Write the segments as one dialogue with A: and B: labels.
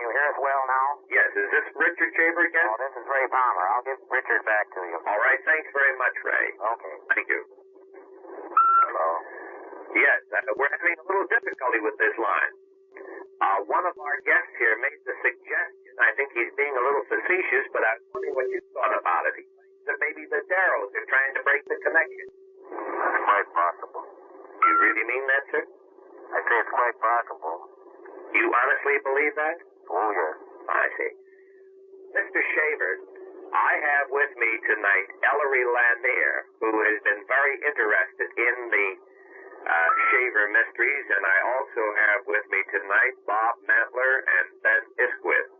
A: you hear us well now?
B: Yes, is this Richard Chabrick again?
A: Oh, this is Ray Palmer. I'll give Richard back to you.
B: All right, thanks very much, Ray.
A: Okay.
B: Thank you.
A: Hello?
B: Yes, we're having a little difficulty with this line. One of our guests here made the suggestion, I think he's being a little facetious, but I was wondering what you thought about it. He thinks that maybe the deros are trying to break the connection.
A: That's quite possible.
B: You really mean that, sir?
A: I say it's quite possible.
B: You honestly believe that?
A: Oh, yes.
B: I see. Mr. Shaver, I have with me tonight Ellery Lanier, who has been very interested in the Shaver mysteries, and I also have with me tonight Bob Mantler and Ben Isquith.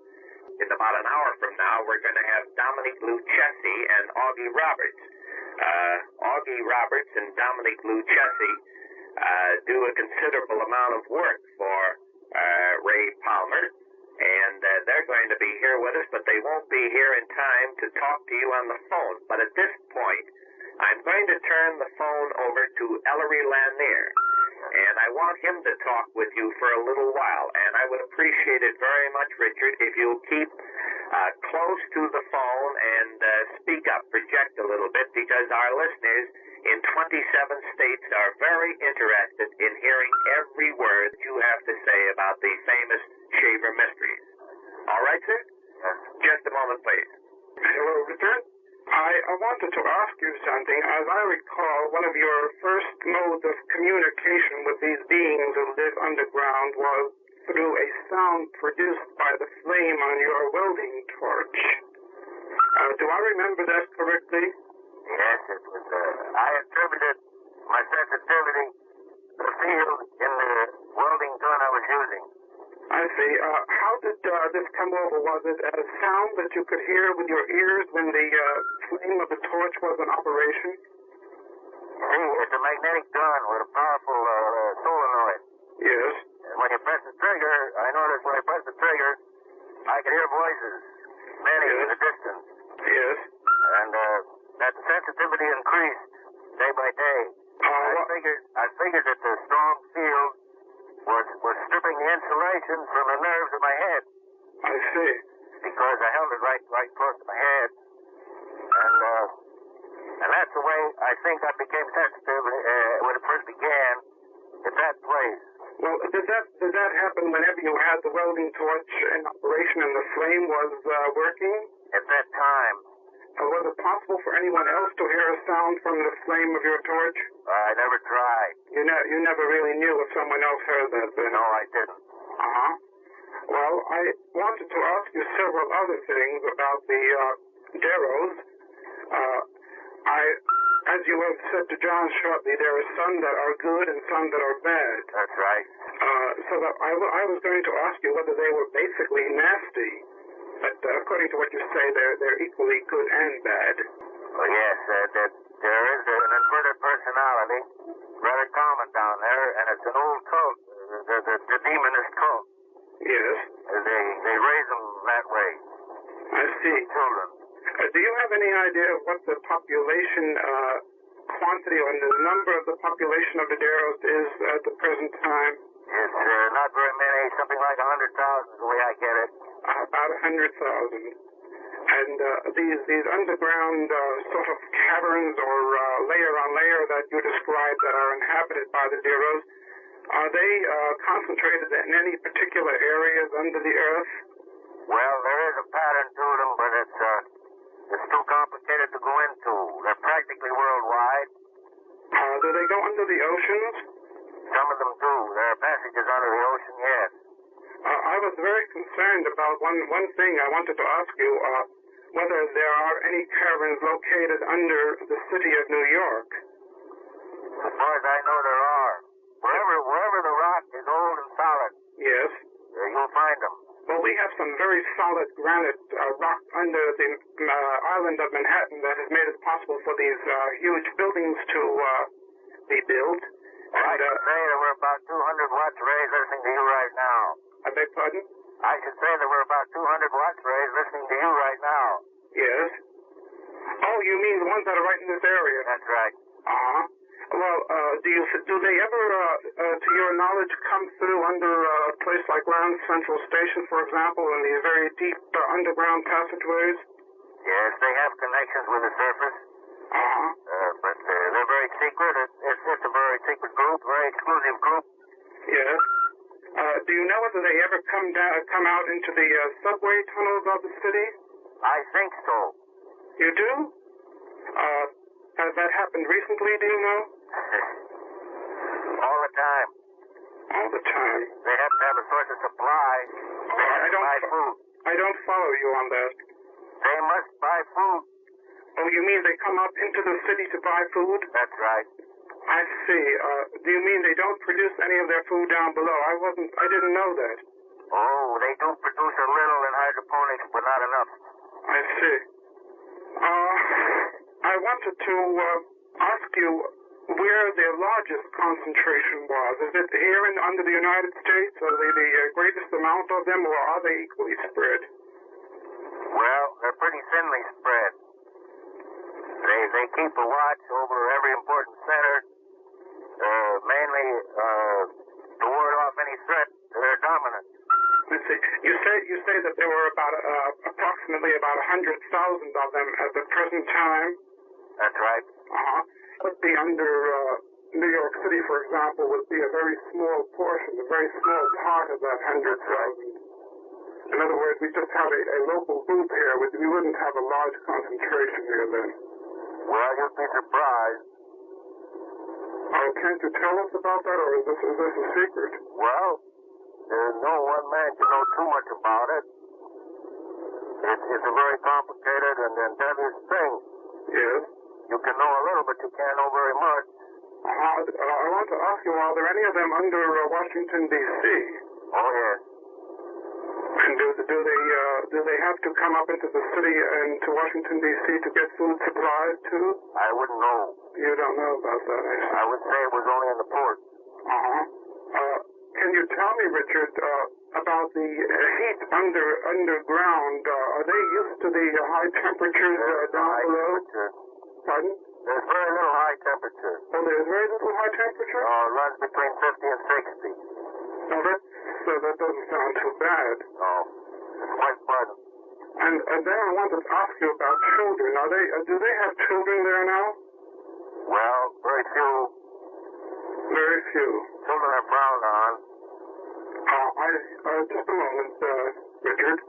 B: In about an hour from now, we're going to have Dominique Lucchesi and Augie Roberts. Augie Roberts and Dominique Lucchesi do a considerable amount of work for Ray Palmer, and they're going to be here with us, but they won't be here in time to talk to you on the phone. But at this point, I'm going to turn the phone over to Ellery Lanier, and I want him to talk with you for a little while, and I would appreciate it very much, Richard, if you'll keep close to the phone and speak up, project a little bit, because our listeners in 27 states are very interested in hearing every word you have to say about the famous Shaver mysteries. All right, sir?
A: Yes.
B: Just a moment, please.
C: Hello, Richard. I wanted to ask you something. As I recall, one of your first modes of communication with these beings who live underground was through a sound produced by the flame on your welding torch. Do I remember that correctly?
A: Yes, it was, I attributed my sensitivity to the field in the welding gun I was using.
C: I see. How did this come over? Was it a sound that you could hear with your ears when the flame of the torch was in operation?
A: See, it's a magnetic gun with a powerful solenoid.
C: Yes.
A: And when you press the trigger, I noticed when I pressed the trigger, I could hear voices, many in the distance.
C: Yes.
A: And that sensitivity increased day by day. I figured that the strong field was stripping the insulation from the nerves of my head.
C: I see.
A: Because I held it right close to my head. And that's the way I think I became sensitive when it first began at that place.
C: Well, did that happen whenever you had the welding torch in operation and the flame was working?
A: At that time.
C: Was it possible for anyone else to hear a sound from the flame of your torch?
A: I never tried.
C: You never really knew if someone else heard that then?
A: No, I didn't.
C: Uh-huh. Well, I wanted to ask you several other things about the deros. As you have said to John shortly, there are some that are good and some that are bad.
A: That's right.
C: So that I was going to ask you whether they were basically nasty. But according to what you say, they're equally good and bad.
A: Well, yes, there is an inverted personality, rather common down there, and it's an old cult, the demonist cult.
C: Yes.
A: They raise them that way.
C: I see.
A: Children.
C: Do you have any idea of what the population quantity or the number of the population of the deros is at the present time?
A: It's not very many, something like 100,000 is the way I get it.
C: About 100,000. And these underground sort of caverns or layer on layer that you described that are inhabited by the deros, are they concentrated in any particular areas under the earth?
A: Well, there is a pattern to them, but it's too complicated to go into. They're practically worldwide.
C: Do they go under the oceans?
A: Some of them do. There are passages under the ocean, yes.
C: I was very concerned about one thing I wanted to ask you, whether there are any caverns located under the city of New York.
A: As far as I know, there are. Wherever the rock is old and solid,
C: yes,
A: you'll find them.
C: Well, we have some very solid granite rock under the island of Manhattan that has made it possible for these huge buildings to be built.
A: Well, I should say that we're about 200 watts raised listening to you right now.
C: I beg pardon?
A: I should say that we're about 200 watts raised listening to you right now.
C: Yes. Oh, you mean the ones that are right in this area?
A: That's right.
C: Uh-huh. Well, do they ever, to your knowledge, come through under a place like Grand Central Station, for example, in these very deep underground passageways?
A: Yes, they have connections with the surface. But they're very secret. It's a very secret group, very exclusive group.
C: Yes. Do you know whether they ever come out into the subway tunnels of the city?
A: I think so.
C: You do? Has that happened recently, do you know?
A: All the time.
C: All the time?
A: They have to have a source of supply. They have to buy food.
C: I don't follow you on that.
A: They must buy food.
C: Oh, you mean they come up into the city to buy food?
A: That's right.
C: I see. Do you mean they don't produce any of their food down below? I didn't know that.
A: Oh, they do produce a little in hydroponics, but not enough.
C: I see. I wanted to ask you where the largest concentration was. Is it here under the United States? Are they the greatest amount of them, or are they equally spread?
A: Well, they're pretty thinly spread. They keep a watch over every important center, mainly to ward off any threat to their dominance.
C: Let's see. You say that there were about approximately about 100,000 of them at the present time.
A: That's right.
C: Would be under New York City, for example, would be a very small portion, a very small part of that 100,000. In other words, we just have a local group here. We wouldn't have a large concentration here then.
A: Well, you'd be surprised.
C: Can't you tell us about that, or is this a secret?
A: Well, no one man can know too much about it. It's a very complicated and insidious thing.
C: Yes.
A: You can know a little, but you can't know very much.
C: I want to ask you, are there any of them under Washington, D.C.?
A: Oh, yes.
C: And do they have to come up into the city and to Washington, D.C. to get food supplies, too?
A: I wouldn't know.
C: You don't know about that, I see.
A: I would say it was only in the port.
C: Can you tell me, Richard, about the heat underground? Are they used to the high temperatures down below? Pardon?
A: There's very little high temperature.
C: Oh, there's very little high temperature?
A: It runs between 50 and 60.
C: Oh, that doesn't sound too bad.
A: No, it's quite pleasant.
C: And then I wanted to ask you about children. Do they have children there now?
A: Well, very few.
C: Very few.
A: Children are frowned on.
C: Just a moment, Richard.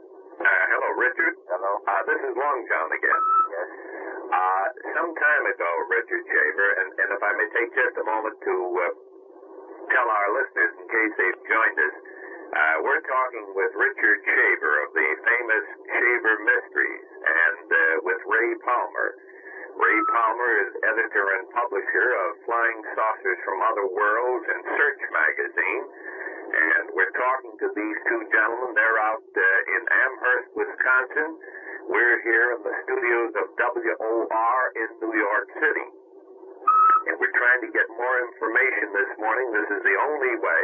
B: Hello, Richard.
A: Hello.
B: This is LongJohn again.
A: Yes.
B: Some time ago, Richard Shaver, and if I may take just a moment to tell our listeners, in case they've joined us, we're talking with Richard Shaver of the famous Shaver Mysteries, and with Ray Palmer. Ray Palmer is editor and publisher of Flying Saucers from Other Worlds and Search magazine, and we're talking to these two gentlemen. They're out in Amherst, Wisconsin. We're here in the studios of WOR in New York City. And we're trying to get more information this morning. This is the only way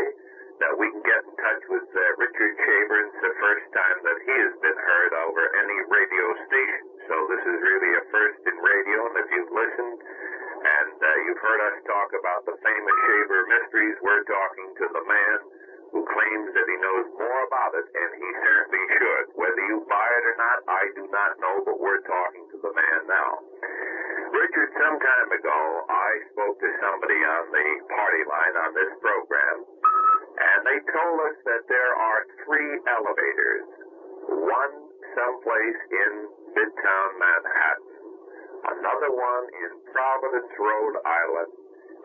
B: that we can get in touch with Richard Shaver. It's the first time that he has been heard over any radio station. So this is really a first in radio. And if you've listened and you've heard us talk about the famous Shaver Mysteries, we're talking to the man who claims that he knows more about it, and he certainly should. Whether you buy it or not, I do not know, but we're talking to the man now. Richard, some time ago, I spoke to somebody on the party line on this program, and they told us that there are 3 elevators, one someplace in Midtown Manhattan, another one in Providence, Rhode Island,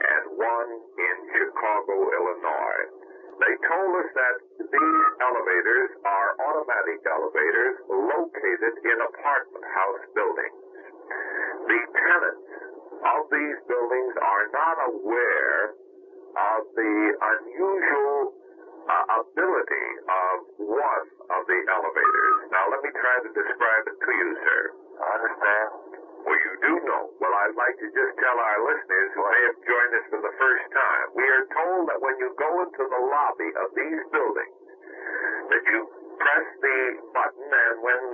B: and one in Chicago, Illinois. They told us that these elevators are automatic elevators located in apartment house buildings. The tenants of these buildings are not aware of the unusual ability of one of the elevators. Now, let me try to describe it to you, sir.
A: I understand.
B: Well, you do know. Well, I'd like to just tell our listeners who may have joined us for the first time, we are told that when you go into the lobby of these buildings, that you press the button, and when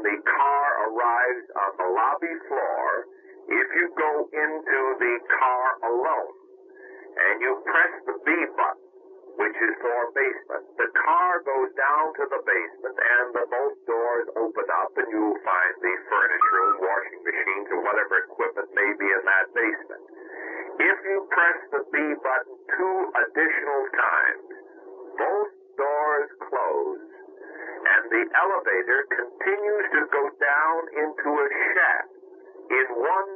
B: the car arrives on the lobby floor, if you go into the car alone, and you press the B button, which is for basement, the car goes down to the basement, and the both doors open up, and you find the furnace room, washing machines, or whatever equipment may be in that basement. If you press the B button 2 additional times, both doors close, and the elevator continues to go down into a shaft. In one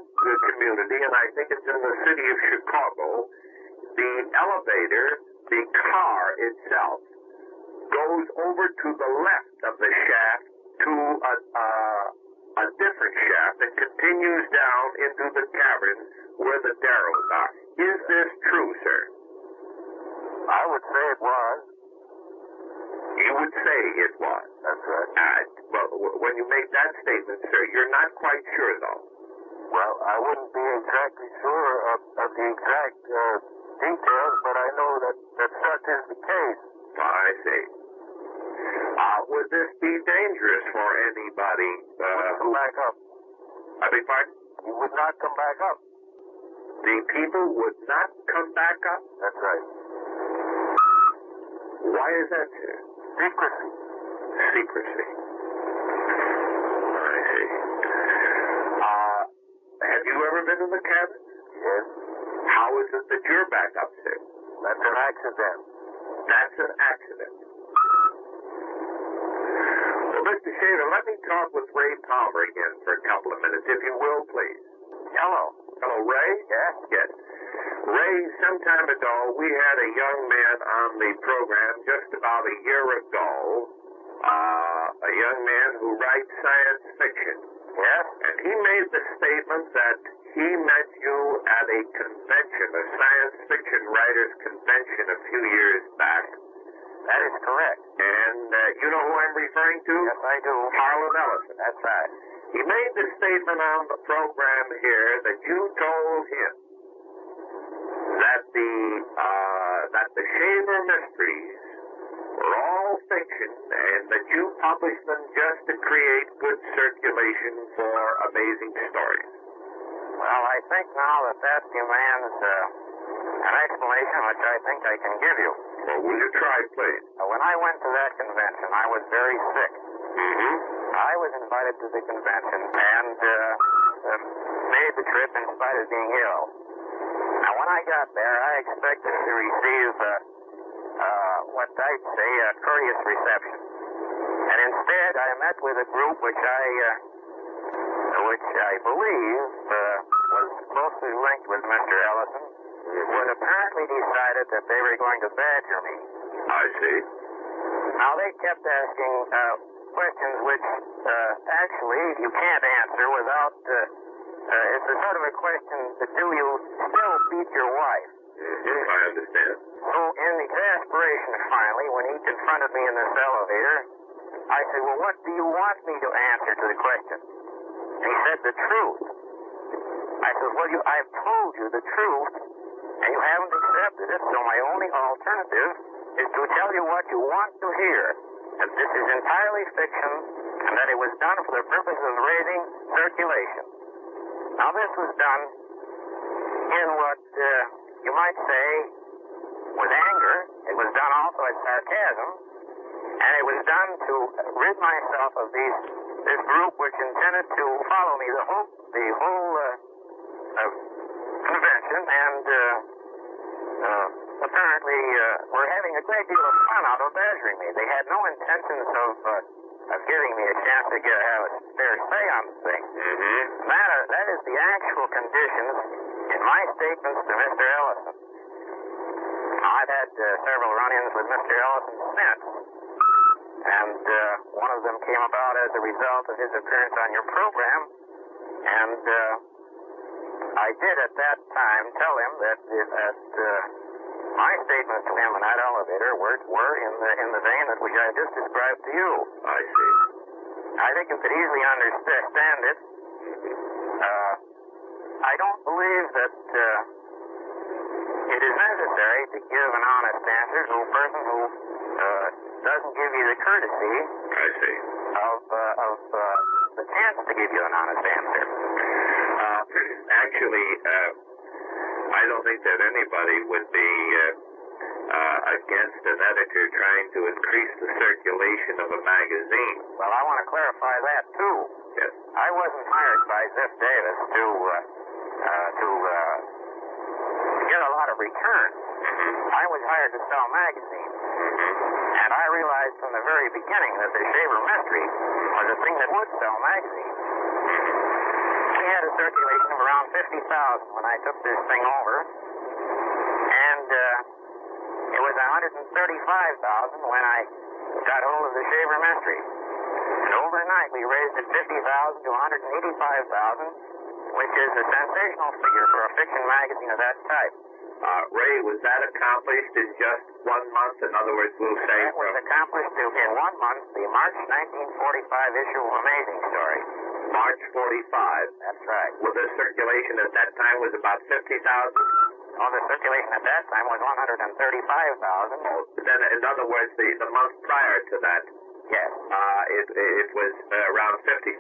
B: community, and I think it's in the city of Chicago, the elevator, the car itself, goes over to the left of the shaft to a different shaft that continues down into the cavern where the deros are. Is this true, sir?
A: I would say it was.
B: You would say it was.
A: That's right.
B: Well, when you make that statement, sir, you're not quite sure, though.
A: Well, I wouldn't be exactly sure of the exact details, but I know that such is the case.
B: I see. Would this be dangerous for anybody?
A: Come back up.
B: I beg pardon?
A: You would not come back up.
B: The people would not come back up?
A: That's right.
B: Why is that, sir?
A: Secrecy.
B: Secrecy. I see. Have you ever been in the cabin?
A: Yes.
B: How is it that you're back up, sir?
A: That's an accident.
B: That's an accident. Well, Mr. Shaver, let me talk with Ray Palmer again for a couple of minutes, if you will, please.
A: Hello.
B: Hello, Ray?
A: Yes?
B: Yes. Ray, some time ago, we had a young man on the program just about a year ago, a young man who writes science fiction.
A: Yes?
B: And he made the statement that he met you at a convention, a science fiction writers convention a few years back.
A: That is correct.
B: And you know who I'm referring to?
A: Yes, I do.
B: Harlan Ellison.
A: That's right.
B: He made the statement on the program here that you told him that the Shaver mysteries were all fiction and that you published them just to create good circulation for amazing stories.
A: Well, I think now that demands an explanation which I think I can give you.
B: Well, will you try, please?
A: When I went to that convention, I was very sick.
B: Mm-hmm.
A: I was invited to the convention and made the trip in spite of being ill. Now, when I got there, I expected to receive what I'd say a courteous reception. And instead, I met with a group which I believe was closely linked with Mr. Ellison, who had apparently decided that they were going to badger me.
B: I see.
A: Now, they kept asking questions which actually you can't answer without... it's a sort of a question that do you still beat your wife?
B: Mm-hmm, I understand.
A: So in exasperation, finally, when he confronted me in this elevator, I said, well, what do you want me to answer to the question? And he said, the truth. I said, well, I've told you the truth, and you haven't accepted it, so my only alternative is to tell you what you want to hear, that this is entirely fiction, and that it was done for the purpose of raising circulation. Now, this was done in what you might say was anger. It was done also as sarcasm, and it was done to rid myself of this group which intended to follow me the whole convention, and apparently were having a great deal of fun out of badgering me. They had no intentions of giving me a chance to have a fair say on the thing.
B: Mm-hmm.
A: That is the actual conditions in my statements to Mr. Ellison. I've had several run-ins with Mr. Ellison since, and one of them came about as a result of his appearance on your program, and I did at that time tell him that my statements to him in that elevator were in the vein that which I just described to you.
B: I see.
A: I think you could easily understand it. I don't believe that it is necessary to give an honest answer to a person who doesn't give you the courtesy
B: I see.
A: of the chance to give you an honest answer.
B: Actually, I don't think that anybody would be against an editor trying to increase the circulation of a magazine.
A: Well, I want to clarify that, too.
B: Yes.
A: I wasn't hired by Ziff Davis to get a lot of return. I was hired to sell magazines. And I realized from the very beginning that the Shaver Mystery was a thing that would sell magazines. We had a circulation of around 50,000 when I took this thing over. And it was 135,000 when I got hold of the Shaver Mystery. And overnight we raised it 50,000 to 185,000, which is a sensational figure for a fiction magazine of that type.
B: Ray, was that accomplished in just 1 month? In other words, we'll say...
A: That was accomplished in 1 month, the March 1945 issue of Amazing Story.
B: March 45.
A: That's right.
B: Well, the circulation at that time was about 50,000?
A: Oh, the circulation at that time was 135,000.
B: Oh, then, in other words, the month prior to that,
A: yes,
B: it was around 50,000.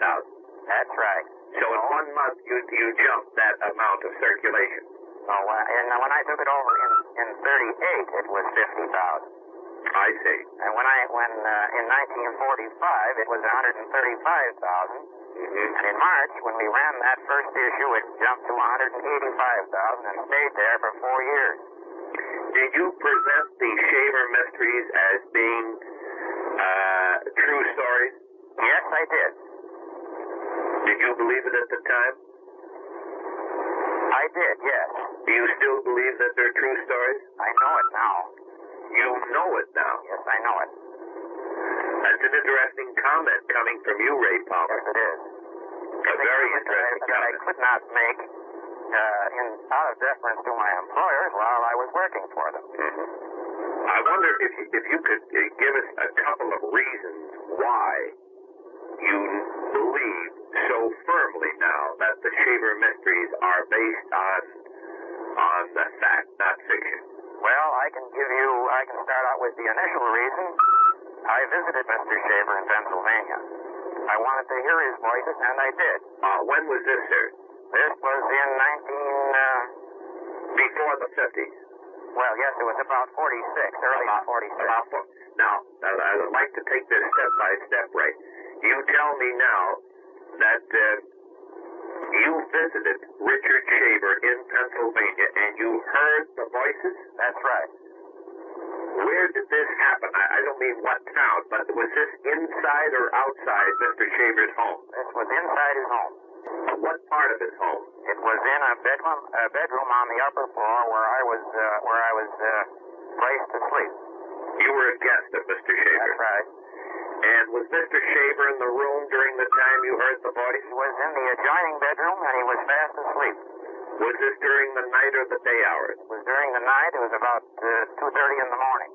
A: That's right.
B: So in 1 month, you jumped that amount of circulation.
A: Oh, and when I took it over in 38, it was 50,000.
B: I see.
A: And when in 1945, it was 135,000. And in March, when we ran that first issue, it jumped to 185,000 and stayed there for 4 years.
B: Did you present the Shaver Mysteries as being true stories?
A: Yes, I did.
B: Did you believe it at the time?
A: I did, yes.
B: Do you still believe that they're true stories?
A: I know it now.
B: You know it now?
A: Yes, I know it.
B: That's an interesting comment coming from you, Ray Palmer.
A: Yes, it is.
B: A very interesting
A: that I
B: comment.
A: could not make out of deference to my employers while I was working for them.
B: I wonder if you could give us a couple of reasons why you believe so firmly now that the Shaver Mysteries are based on the fact, not fiction.
A: Well, I can start out with the initial reason. I visited Mr. Shaver in Pennsylvania. I wanted to hear his voices, and I did.
B: When was this, sir?
A: This was in
B: before the 50s.
A: Well, yes, it was about 46, early 46.
B: Now, I would like to take this step by step, Ray. You tell me now that you visited Richard Shaver in Pennsylvania and you heard the voices?
A: That's right.
B: Where did this happen? I don't mean what town, but was this inside or outside Mr. Shaver's home?
A: This was inside his home.
B: What part of his home?
A: It was in a bedroom on the upper floor where I was placed to sleep.
B: You were a guest of Mr. Shaver?
A: That's right.
B: And was Mr. Shaver in the room during the time you heard the voice?
A: He was in the adjoining bedroom and he was fast asleep.
B: Was this during the night or the day hours?
A: It was during the night. It was about 2:30 in the morning.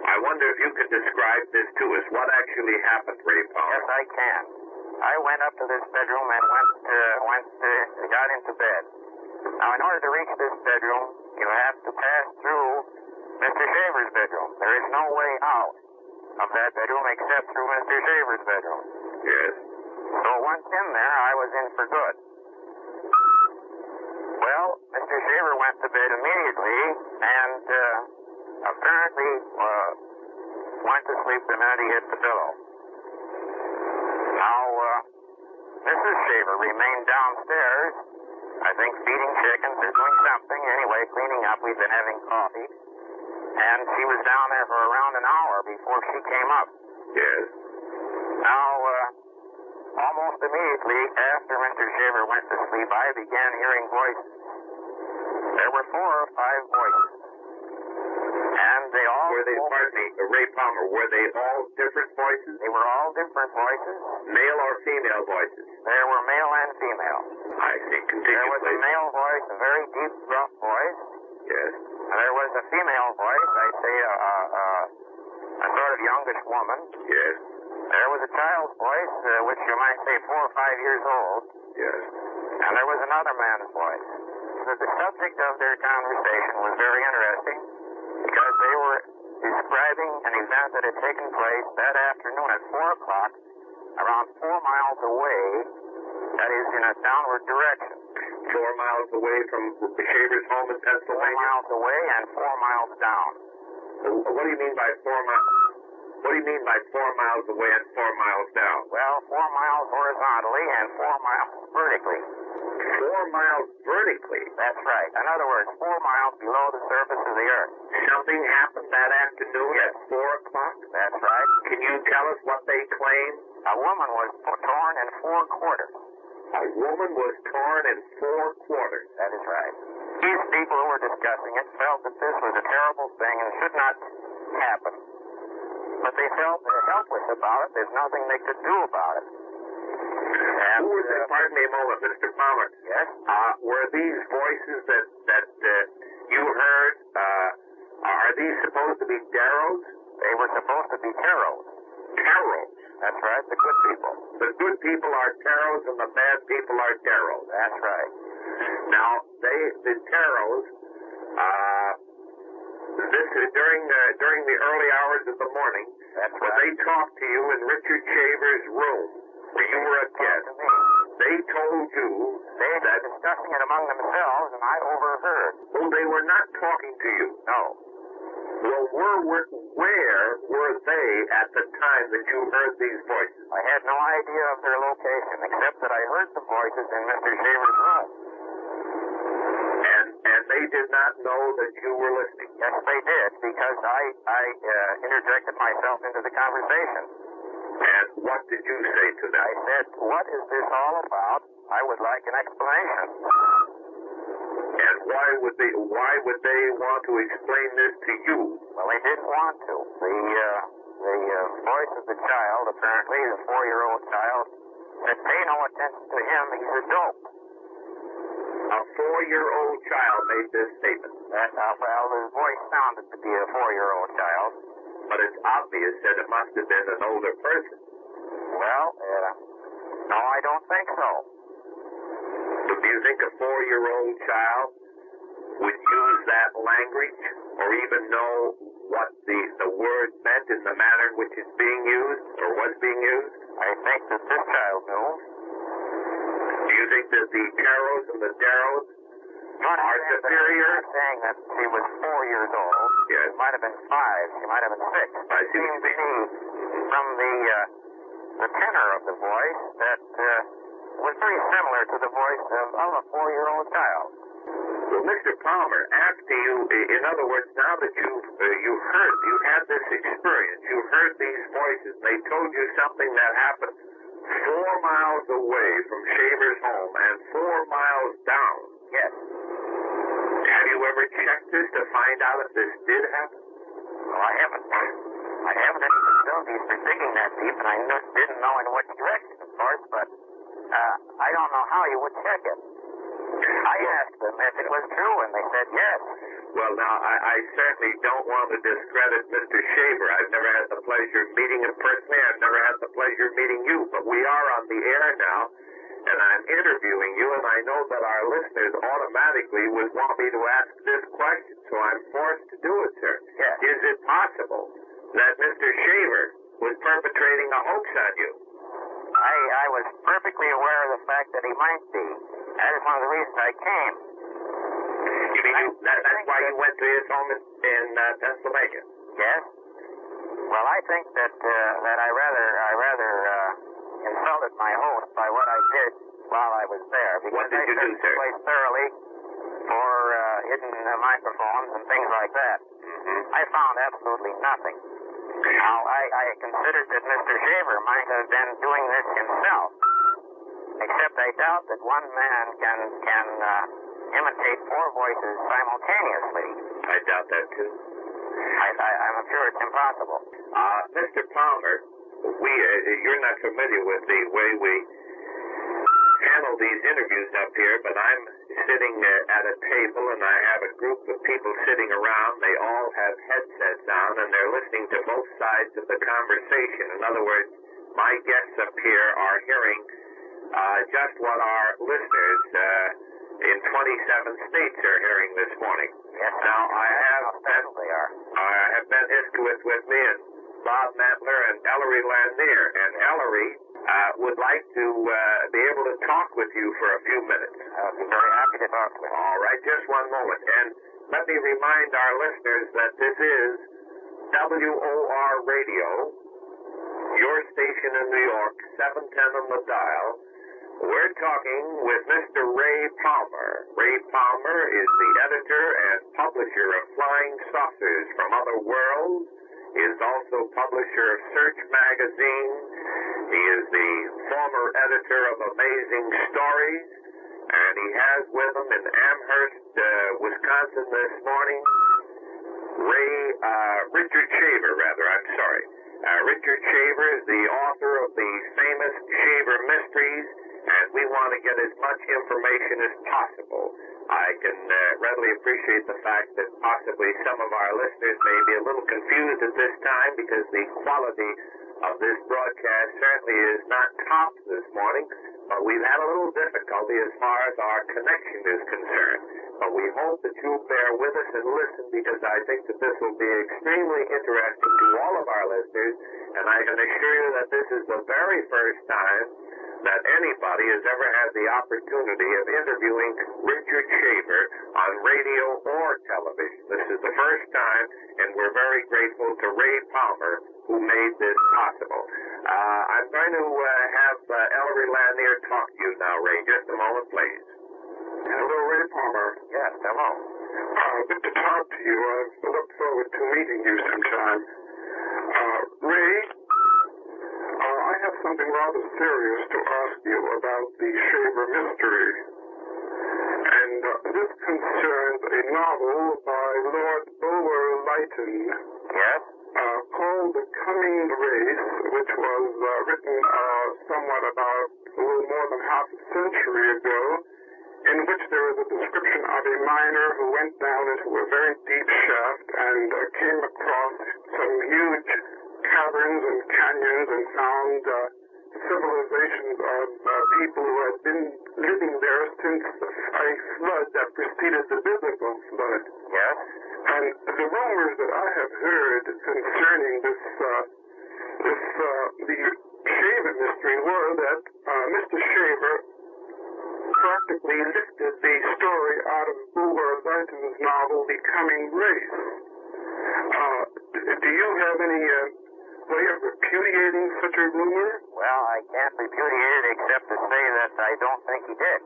B: I wonder if you could describe this to us. What actually happened, Ray Palmer?
A: Yes, I can. I went up to this bedroom and got into bed. Now, in order to reach this bedroom, you have to pass through Mr. Shaver's bedroom. There is no way out of that bedroom except through Mr. Shaver's bedroom.
B: Yes.
A: So once in there, I was in for good. Well, Mr. Shaver went to bed immediately and apparently went to sleep the minute he hit the pillow. Now, Mrs. Shaver remained downstairs, I think feeding chickens or doing something. Anyway, cleaning up. We'd been having coffee. And she was down there for around an hour before she came up.
B: Yes.
A: Now, almost immediately after Mr. Shaver went to sleep, I began hearing voices. There were 4 or 5 voices. And they all...
B: Pardon me, Ray Palmer, were they all different voices?
A: They were all different voices.
B: Male or female voices?
A: There were male and female.
B: I see. Continue,
A: there was
B: please.
A: A male voice, a very deep, gruff voice.
B: Yes.
A: And there was a female voice, I'd say a sort of youngish woman.
B: Yes.
A: There was a child's voice, which you might say 4 or 5 years old.
B: Yes.
A: And there was another man's voice. The subject of their conversation was very interesting because they were describing an event that had taken place that afternoon at 4 o'clock around 4 miles away, that is, in a downward direction.
B: 4 miles away from Shaver's home in
A: 4
B: Pennsylvania?
A: miles away and 4 miles down.
B: What do you mean by 4 miles? What do you mean by 4 miles away and 4 miles down?
A: Well, 4 miles horizontally and 4 miles vertically.
B: 4 miles vertically?
A: That's right. In other words, 4 miles below the surface of the earth.
B: Something happened that afternoon at 4 o'clock?
A: That's right.
B: Can you tell us what they claim?
A: A woman was torn in 4 quarters.
B: A woman was torn in 4 quarters.
A: That is right. These people who were discussing it felt that this was a terrible thing and should not happen. But they felt helpless about it. There's nothing they could do about it. And,
B: who was it? Pardon me a moment, Mr. Palmer.
A: Yes?
B: Were these voices that you heard, are these supposed to be deros?
A: They were supposed to be teros.
B: Teros?
A: That's right, the good people.
B: The good people are teros and the bad people are deros.
A: That's right.
B: Now, the teros, this is during the early hours of the morning.
A: That's
B: when
A: right.
B: they talked to you in Richard Shaver's room, where you were a guest. They told you
A: they were discussing it among themselves, and I overheard.
B: Oh, they were not talking to you.
A: No.
B: Well, where were they at the time that you heard these voices?
A: I had no idea of their location, except that I heard the voices in Mr. Shaver's room.
B: And they did not know that you were listening?
A: Yes, they did, because I interjected myself into the conversation.
B: And what did you say to them?
A: I said, what is this all about? I would like an explanation.
B: And why would they want to explain this to you?
A: Well, they didn't want to. The voice of the child, apparently, the 4-year-old child, said, pay no attention to him, he's a dope.
B: A 4-year-old child made this statement.
A: Well, his voice sounded to be a 4-year-old child.
B: But it's obvious that it must have been an older person.
A: Well, no, I don't think so.
B: Do you think a 4-year-old child would use that language or even know what the word meant in the manner in which it's being used or was being used?
A: I think that this child knew.
B: Do you think that the teros and the deros are superior?
A: I'm saying that she was 4 years old.
B: Yes.
A: She might have been 5. She might have been 6.
B: I see.
A: It seems to me, from the tenor of the voice, that was very similar to the voice of a 4-year-old child.
B: Well, Mr. Palmer, after you, in other words, now that you had this experience, you heard these voices, they told you something that happened 4 miles away from Shaver's home and 4 miles down.
A: Yes.
B: Have you ever checked this to find out if this did happen?
A: Well, I haven't. I haven't any facilities for digging that deep, and I didn't know in which direction, of course, but I don't know how you would check it. I asked them if it was true, and they said yes.
B: Well, now, I certainly don't want to discredit Mr. Shaver. I've never had the pleasure of meeting him personally. I've never had the pleasure of meeting you, but we are on the air now, and I'm interviewing you, and I know that our listeners automatically would want me to ask this question, so I'm forced to do it, sir.
A: Yes.
B: Is it possible that Mr. Shaver was perpetrating a hoax on you?
A: I was perfectly aware of the fact that he might be. That is one of the reasons I came.
B: You mean that's why you went to his home in Pennsylvania?
A: Yes. Well, I think that I rather insulted my host by what I did while I was there, because
B: what did
A: I
B: you do,
A: searched the
B: sir?
A: place thoroughly for hidden microphones and things like that.
B: Mm-hmm.
A: I found absolutely nothing. Now, I considered that Mr. Shaver might have been doing this himself, except I doubt that one man can imitate 4 voices simultaneously.
B: I doubt that, too.
A: I'm sure it's impossible.
B: Mr. Palmer, you're not familiar with the way we handle these interviews up here, but I'm sitting at a table, and I have a group of people sitting around. They all have headsets on, and they're listening to both sides of the conversation. In other words, my guests up here are hearing just what our listeners in 27 states are hearing this morning.
A: Yes.
B: Now, I have Ben Iskowitz with me, and Bob Matler, and Ellery Lanier. And Ellery, would like to be able to talk with you for a few minutes.
A: I'll be very happy to talk to you.
B: All right, just one moment. And let me remind our listeners that this is WOR Radio, your station in New York, 710 on the dial. We're talking with Mr. Ray Palmer. Ray Palmer is the editor and publisher of Flying Saucers from Other Worlds. He is also publisher of Search Magazine. He is the former editor of Amazing Stories. And he has with him in Amherst, Wisconsin this morning, Richard Shaver, Richard Shaver is the author of the famous Shaver Mysteries, and we want to get as much information as possible. I can readily appreciate the fact that possibly some of our listeners may be a little confused at this time because the quality of this broadcast certainly is not top this morning, but we've had a little difficulty as far as our connection is concerned. But we hope that you'll bear with us and listen, because I think that this will be extremely interesting to all of our listeners, and I can assure you that this is the very first time that anybody has ever had the opportunity of interviewing Richard Shaver on radio or television. This is the first time, and we're very grateful to Ray Palmer, who made this possible. I'm going to have Ellery Lanier talk to you now, Ray. Just a moment, please.
C: Hello, Ray Palmer.
B: Yes, hello.
C: Good to talk to you. I look forward to meeting you sometime. Ray, I have something rather serious to ask you about the Shaver mystery. And this concerns a novel by Lord Bulwer Lytton.
B: Yes?
C: Called The Coming Race, which was written somewhat about a little more than half a century ago, in which there is a description of a miner who went down into a very deep shaft and came across some huge caverns and canyons and found civilizations of people who had been living there since a flood that preceded the biblical flood.
B: Yes?
C: And the rumors that I have heard concerning the Shaver mystery were that Mr. Shaver practically lifted the story out of Bulwer Lytton's novel, The Coming Race. Do you have any way of repudiating such a rumor?
A: Well, I can't repudiate it except to say that I don't think he did.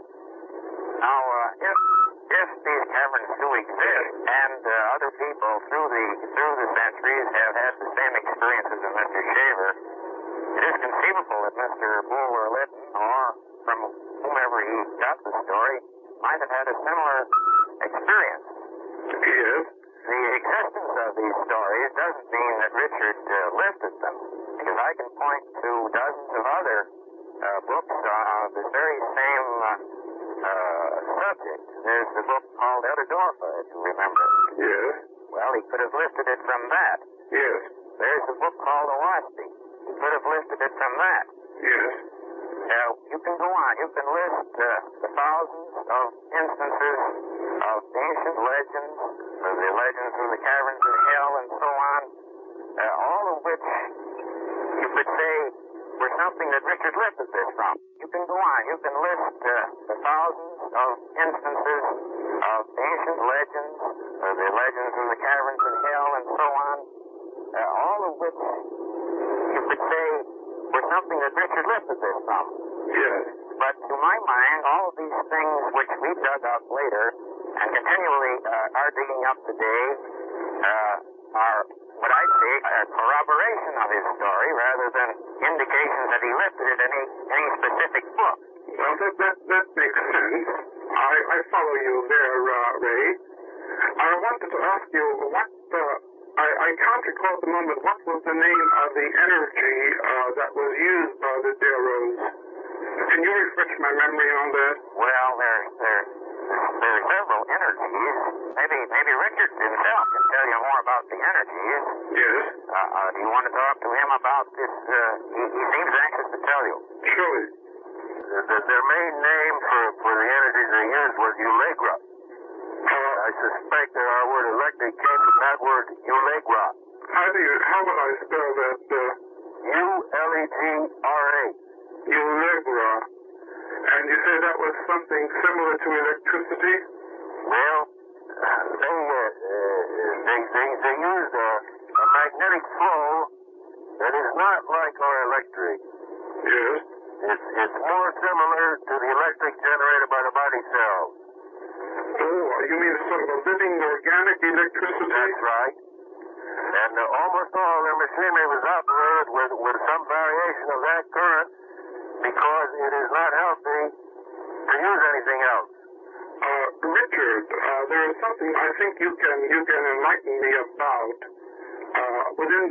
A: Now, if these caverns do exist, and other people through the centuries have had the same experiences as Mr. Shaver, it is conceivable that Mr. Bulwer Lytton, or from whomever he got the story, might have had a similar experience.
C: Yes.
A: The existence of these stories doesn't mean that Richard listed them, because I can point to dozens of other books on the very same subject. There's the book called Eudorfa, if you remember.
C: Yes.
A: Well, he could have listed it from that.
C: Yes.
A: There's the book called Owaspy. He could have listed it from that.
C: Yes.
A: You can go on. You can list the thousands of instances of ancient legends, the legends of the caverns of hell, and so on, all of which you could say were something that Richard lifted this from. You can go on. You can list the thousands of instances of ancient legends, the legends of the caverns of hell, and so on, all of which you could say were something that Richard lifted this from.
C: Yes.
A: But to my mind, all of these things which we dug up later and continually are digging up today are what I'd say a corroboration of his story rather than indications that he lifted it in any specific book.
C: Well, that makes sense. I follow you there, Ray. I wanted to ask you what I can't recall at the moment what was the name of the energy that was used by the deros. Can you refresh my memory on that?
A: Well, there are several energies. Maybe Richard himself can tell you more about the energies.
C: Yes.
A: Do you want to talk to him about this? He seems anxious to tell you.
C: Surely.
A: Their main name for the energies they used was Ulegra. I suspect that our word electric came from that word Ulegra.
C: How would I spell that?
A: Ulegra.
C: Ulegra. And you say that was something similar to electricity?
A: Well, they used a magnetic flow that is not like our electric.
C: Yes.
A: It's more similar to the electric generated by the body cells.
C: Oh, you mean sort of a living organic electricity?
A: That's right. And almost all their machinery was operated with some variation of that current because it is not healthy to use anything else.
C: Richard, there is something I think you can enlighten me about within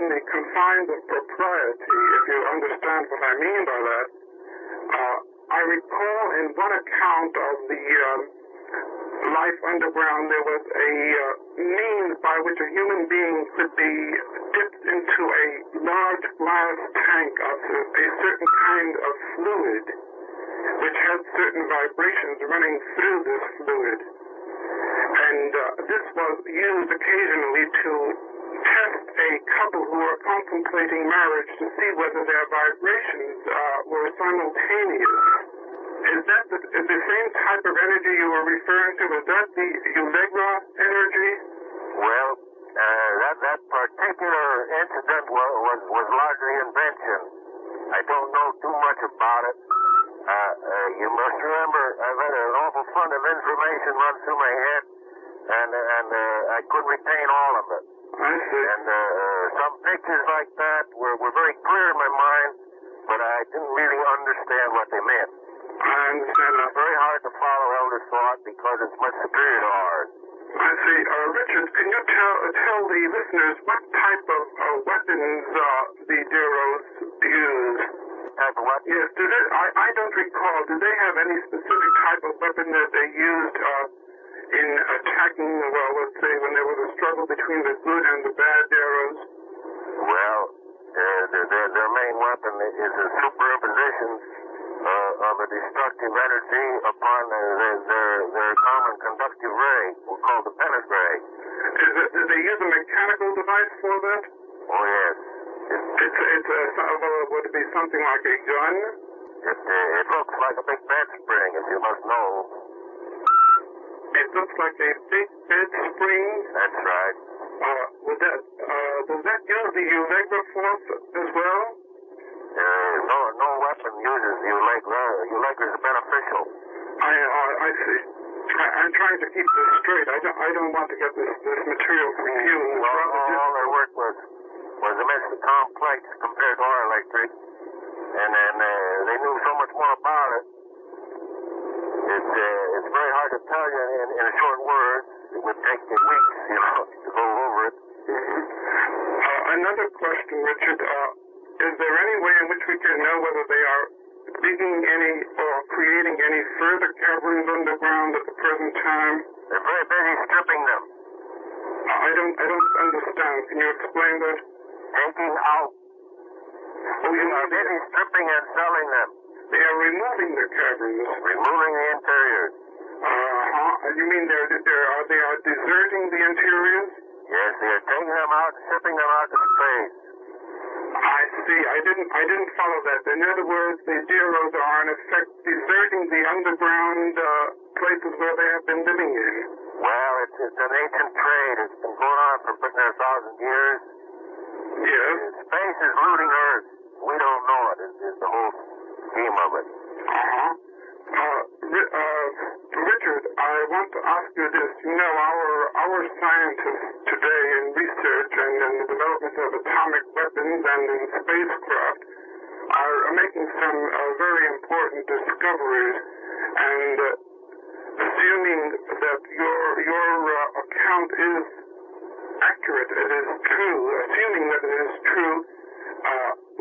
C: the confines of propriety, if you understand what I mean by that. I recall in one account of the life underground, there was a means by which a human being could be dipped into a large glass tank of a certain kind of fluid, which had certain vibrations running through this fluid. And this was used occasionally to test a couple who were contemplating marriage to see whether their vibrations were simultaneous. Is that the same type of energy you were referring to? Was that the Ulegra energy?
A: Well, that particular incident was largely invention. I don't know too much about it. You must remember, I've had an awful fund of information run through my head, and I couldn't retain all of it.
C: I see.
A: And some pictures like that were very clear in my mind, but I didn't really understand what they meant.
C: I understand that.
A: It's very hard to follow elder thought because it's much superior to ours.
C: I see. Richard, can you tell the listeners what type of weapons the deros use?
A: Type of what?
C: Yes, I don't recall. Do they have any specific type of weapon that they used in attacking, well, let's say, when there was a struggle between the good and the bad deros?
A: Well, their main weapon is a superimposition of a destructive energy upon their common conductive ray, called the Pennant ray.
C: Did they use a mechanical device for that?
A: Oh, yes.
C: Would it be something like a gun?
A: It looks like a big bed spring, as you must know.
C: It looks like a big bed spring?
A: That's right.
C: Does that use the Ulegra force as well?
A: No weapon uses Ulegra. Ulegra is beneficial.
C: I see. I'm trying to keep this straight. I don't want to get this material confused.
A: Well, all their work was immensely complex compared to our electric, and then they knew so much more about it. It's very hard to tell you in a short word. It would take weeks, to go over it.
C: Another question, Richard. Is there any way in which we can know whether they are digging any or creating any further caverns underground at the present time?
A: They're very busy stripping them.
C: I don't understand. Can you explain that?
A: Taking out. They are busy stripping and selling them.
C: They are removing the caverns.
A: Removing the interiors.
C: You mean they are deserting the interiors?
A: Yes, they are taking them out and shipping them out to space.
C: I see. I didn't follow that. In other words, the deros are in effect deserting the underground places where they have been living in.
A: Well, it's an ancient trade. It's been going on for 1,000 years.
C: Yes.
A: Space is looting Earth. We don't know it. It's the whole scheme of it.
C: Richard, I want to ask you this. Our scientists today in research and in the development of atomic weapons and in spacecraft are making some very important discoveries. And assuming that your account is accurate, it is true, assuming that it is true,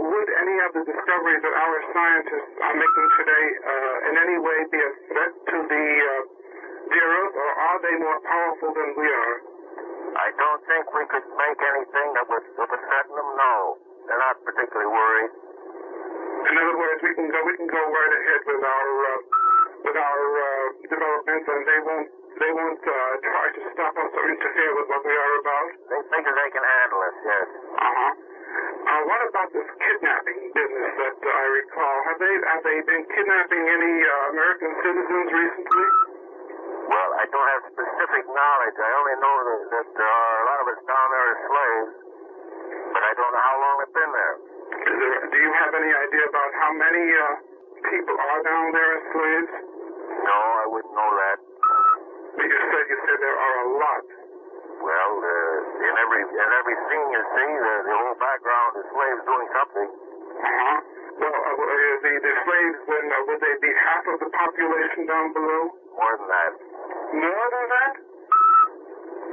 C: would any of the discoveries that our scientists are making today in any way be a threat to the deros, or are they more powerful than we are?
A: I don't think we could make anything that would threaten them, no. They're not particularly worried.
C: In other words, we can go right ahead with our developments, and they won't try to stop us or interfere with what we are about.
A: They think that they can handle us, yes.
C: What about this kidnapping business that I recall. Have they been kidnapping any American citizens recently?
A: Well, I don't have specific knowledge. I only know that there are a lot of us down there as slaves, but I don't know how long they've been there.
C: Do you have any idea about how many people are down there as slaves?
A: No, I wouldn't know that.
C: But you said there are a lot.
A: Well, in every scene you see, the whole background is slaves doing something.
C: Uh-huh. Well, the slaves, then, would they be half of the population down below?
A: More than that.
C: More than that?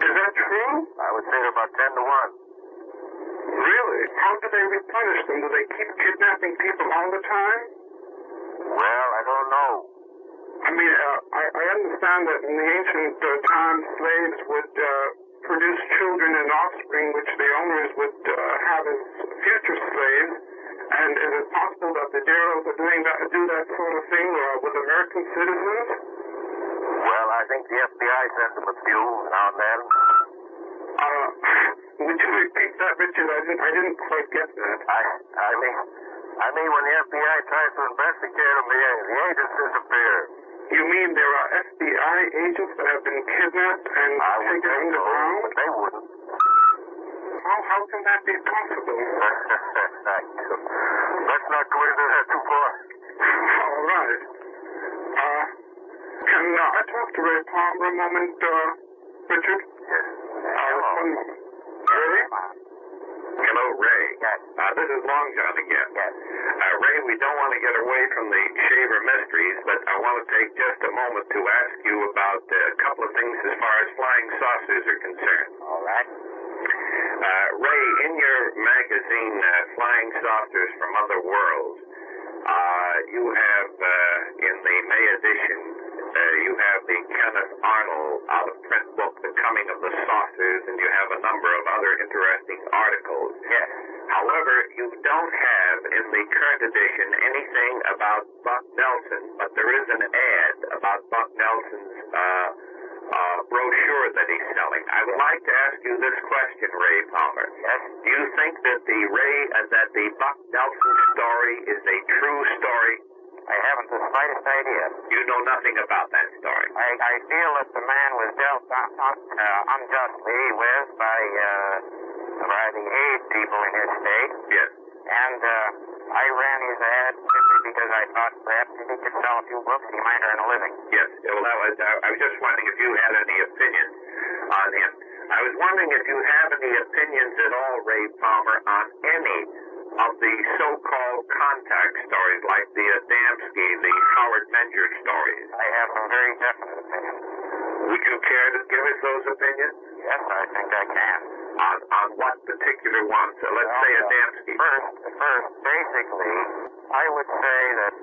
C: Is that true?
A: I would say they're about 10 to 1.
C: Really? How do they replenish them? Do they keep kidnapping people all the time?
A: Well, I don't know.
C: I mean, I understand that in the ancient times, slaves would produce children and offspring which the owners would have as future slaves. And is it possible that the deros are do that sort of thing with American citizens?
A: Well, I think the FBI sends them a few now and then.
C: Would you repeat that, Richard? I didn't quite get that.
A: I mean, when the FBI tries to investigate them, the agents disappear.
C: You mean there are FBI agents that have been kidnapped and taken underground?
A: But they wouldn't.
C: How can that be possible?
A: Let's not go into that too far.
C: All right. Can I talk to Ray Palmer a moment, Richard?
A: Yes.
C: One moment. Ray?
B: Hello, Ray.
A: Yes.
B: This is LongJohn again.
A: Yes.
B: Ray, we don't want to get away from the shaver mysteries, but I want to take just a moment to ask you about a couple of things as far as flying saucers are concerned.
A: All right.
B: Ray, in your magazine, Flying Saucers from Other Worlds, you have, in the May edition, you have the Kenneth Arnold out-of-print book, The Coming of the Saucers, and you have a number of other interesting articles.
A: Yes.
B: However, you don't have, in the current edition, anything about Buck Nelson, but there is an ad about Buck Nelson's brochure that he's selling. I would like to ask you this question, Ray Palmer.
A: Yes.
B: Do you think that the Buck Nelson story is a true story?
A: I haven't the slightest idea.
B: You know nothing about that story.
A: I feel that the man was dealt unjustly with by the aid people in his state.
B: Yes.
A: And I ran his ad simply because I thought perhaps if he could sell a few books, he might earn a living.
B: Yes. Well, I was just wondering if you had any opinion on him. I was wondering if you have any opinions at all, Ray Palmer, on any of the so-called contact stories, like the Adamski, the Howard Menger stories.
A: I have some very definite opinions.
B: Would you care to give us those opinions?
A: Yes, I think I can.
B: On what particular ones? So let's say Adamski.
A: First, basically, I would say that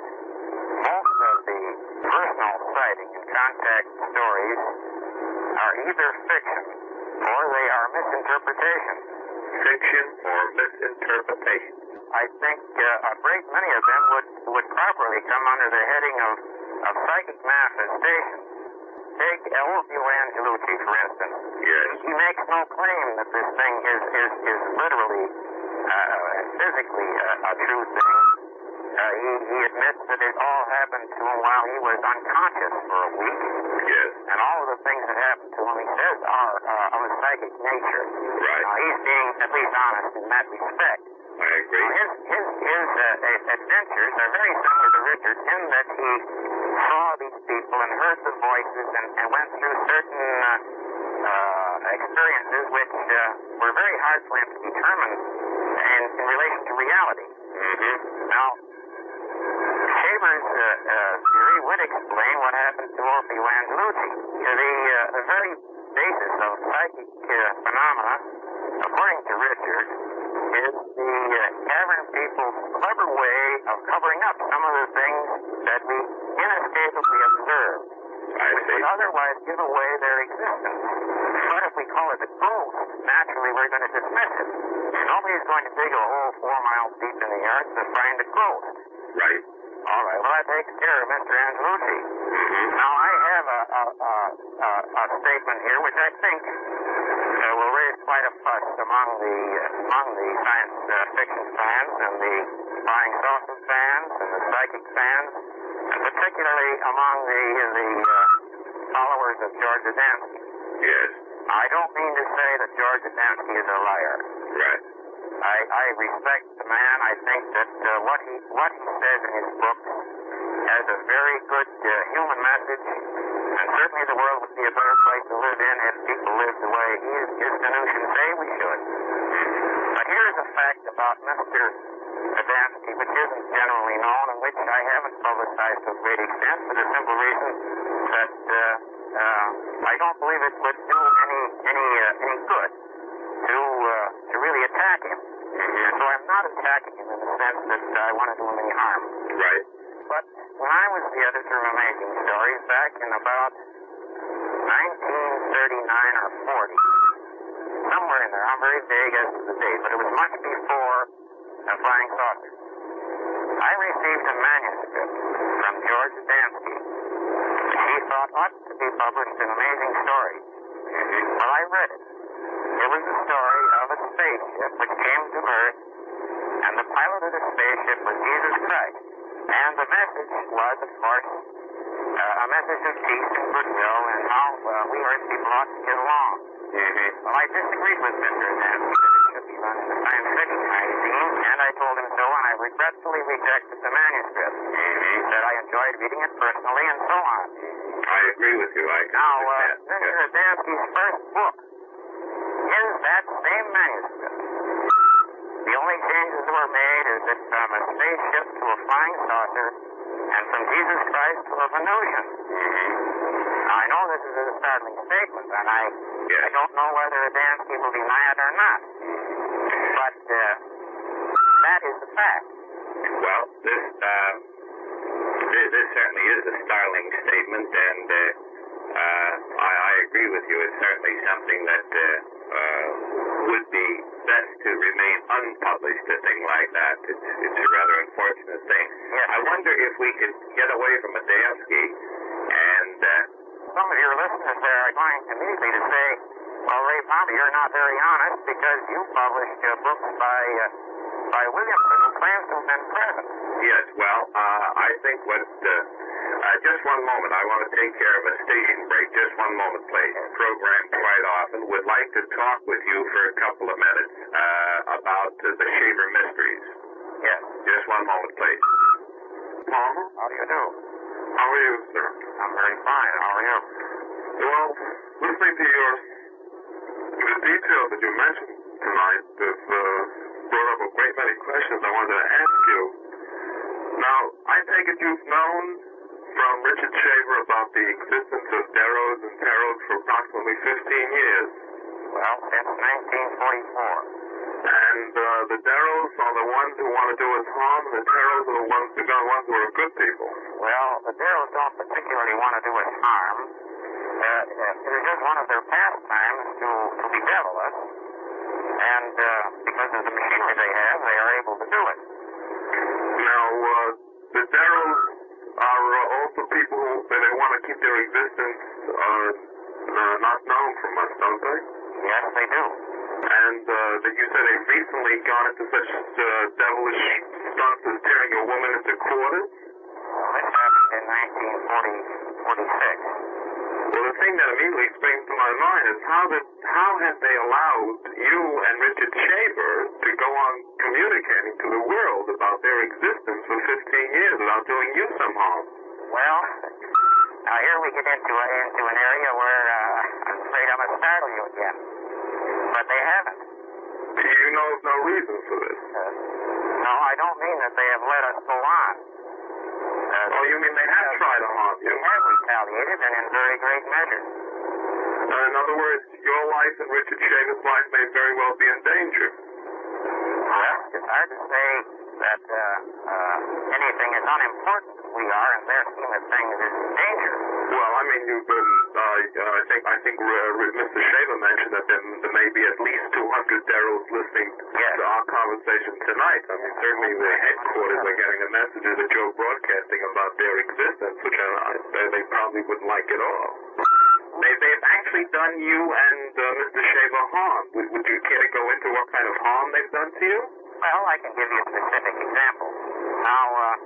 A: most of the personal sighting and contact stories are either fiction or they are misinterpretation.
B: Fiction or misinterpretation.
A: I think a great many of them would properly come under the heading of psychic manifestation. Take Elvio Angelucci, for instance.
B: Yes.
A: He makes no claim that this thing is literally, physically a true thing. He admits that it all happened to him while he was unconscious for a week.
B: Yes.
A: And all of the things that happened to him, he says, are of a psychic nature.
B: Right.
A: He's being at least honest in that respect.
B: I agree.
A: His adventures are very similar to Richard's in that he saw these people and heard the voices and went through certain experiences which were very hard for him to determine in relation to reality.
B: Mm-hmm.
A: Now, Chabrick's theory would explain what happened to Elvio Angelucci. The very basis of psychic phenomena, according to Richard, is the cavern people's clever way of covering up some of the things that we inescapably observe, which would otherwise give away their existence. But if we call it a ghost, naturally we're going to dismiss it. Nobody's going to dig a hole 4 miles deep in the earth to find a ghost.
B: Right.
A: All right, well, that takes care of Mr. Angelucci.
B: Mm-hmm.
A: Now, I have a a statement here which I think will raise quite a fuss among the science fiction fans and the flying saucer fans and the psychic fans, and particularly among the followers of George Adamski.
B: Yes.
A: I don't mean to say that George Adamski is a liar.
B: Right.
A: I respect the man. I think that what he says in his books has a very good human message, and certainly the world would be a better place to live in if people lived the way his Venusians say we should. But here's a fact about Mr. Adamski which isn't generally known and which I haven't publicized to a great extent for the simple reason that I don't believe it would do any good to really attack him. And so I'm not attacking him in the sense that I want to do him any harm.
B: Right.
A: But when I was the editor of Amazing Stories back in about 1939 or 40, somewhere in there, I'm very vague as to the date, but it was much before Flying Saucers, I received a manuscript from George Adamski. He thought ought to be published in Amazing Stories. Well, I read it. It was the story of a spaceship which came to Earth, and the pilot of the spaceship was Jesus Christ. And the message was, of course, a message of peace and goodwill and how we Earth people ought to get along. Well, I disagreed with Mr. Adamski that it should be run in the science fiction magazine, and I told him so, and I regretfully rejected the manuscript. That I enjoyed reading it personally, and so on.
B: I agree with you. I can
A: Now,
B: understand.
A: Mr. Adamski's first book is that same manuscript. The only changes that were made is that from a spaceship to a flying saucer, and from Jesus Christ to a Venusian. I know this is a startling statement, and I don't know whether Adamski will deny it or not. But that is the fact.
B: Well, this certainly is a startling statement, and I agree with you. It's certainly something that would be best to remain unpublished, a thing like that. It's a rather unfortunate thing.
A: Yes.
B: I wonder if we could get away from Adamski and...
A: Some of your listeners there are going immediately to say, well, Ray Palmer, you're not very honest because you published books by Williamson, who claims to have been present.
B: Yes, well, I think what... just one moment. I want to take care of a station break. Just one moment, please. Program quite often. Would like to talk with you for a couple of minutes about the Shaver mysteries.
A: Yes.
B: Just one moment, please.
C: Palmer?
A: How do you do?
C: How are you, sir?
A: I'm very fine. How are you?
C: Well, listening to the details that you mentioned tonight have brought up a great many questions I wanted to ask you. Now, I take it you've known from Richard Shaver about the existence of deros and teros for approximately 15 years.
A: Well, since 1944.
C: And the deros are the ones who want to do us harm, and the teros are the ones who are good people.
A: Well, the deros don't particularly want to do us harm. It is just one of their pastimes to bedevil us. And because of the machinery they have, they are able to do it.
C: Now, the deros are also people who say they want to keep their existence not known from us, don't they?
A: Yes, they do.
C: And that you said they recently got into such devilish stunts as tearing a woman into quarters?
A: Well, this happened in 1946.
C: Well, the thing that immediately springs to my mind is how have they allowed you and Richard Shaver to go on communicating to the world about their existence for 15 years without doing you some harm?
A: Well, now here we get into an area where I'm afraid I must startle you again. But they haven't.
C: You know of no reason for this?
A: No, I don't mean that they have let us go on.
C: Oh, you mean they have tried to harm you?
A: They have retaliated, and in very great measure.
C: In other words, your life and Richard Shaver's life may very well be in danger.
A: Well, if it's hard to say that anything as unimportant as we are in their scheme of things is dangerous.
D: Well, I mean, I think Mr. Shaver mentioned that there may be at least 200 deros listening to our conversation tonight. I mean, certainly the headquarters are getting the messages that you're broadcasting about their existence, which they probably wouldn't like at all. They've actually done you and Mr. Shaver harm. Would you care to go into what kind of harm they've done to you?
A: Well, I can give you a specific example. Now,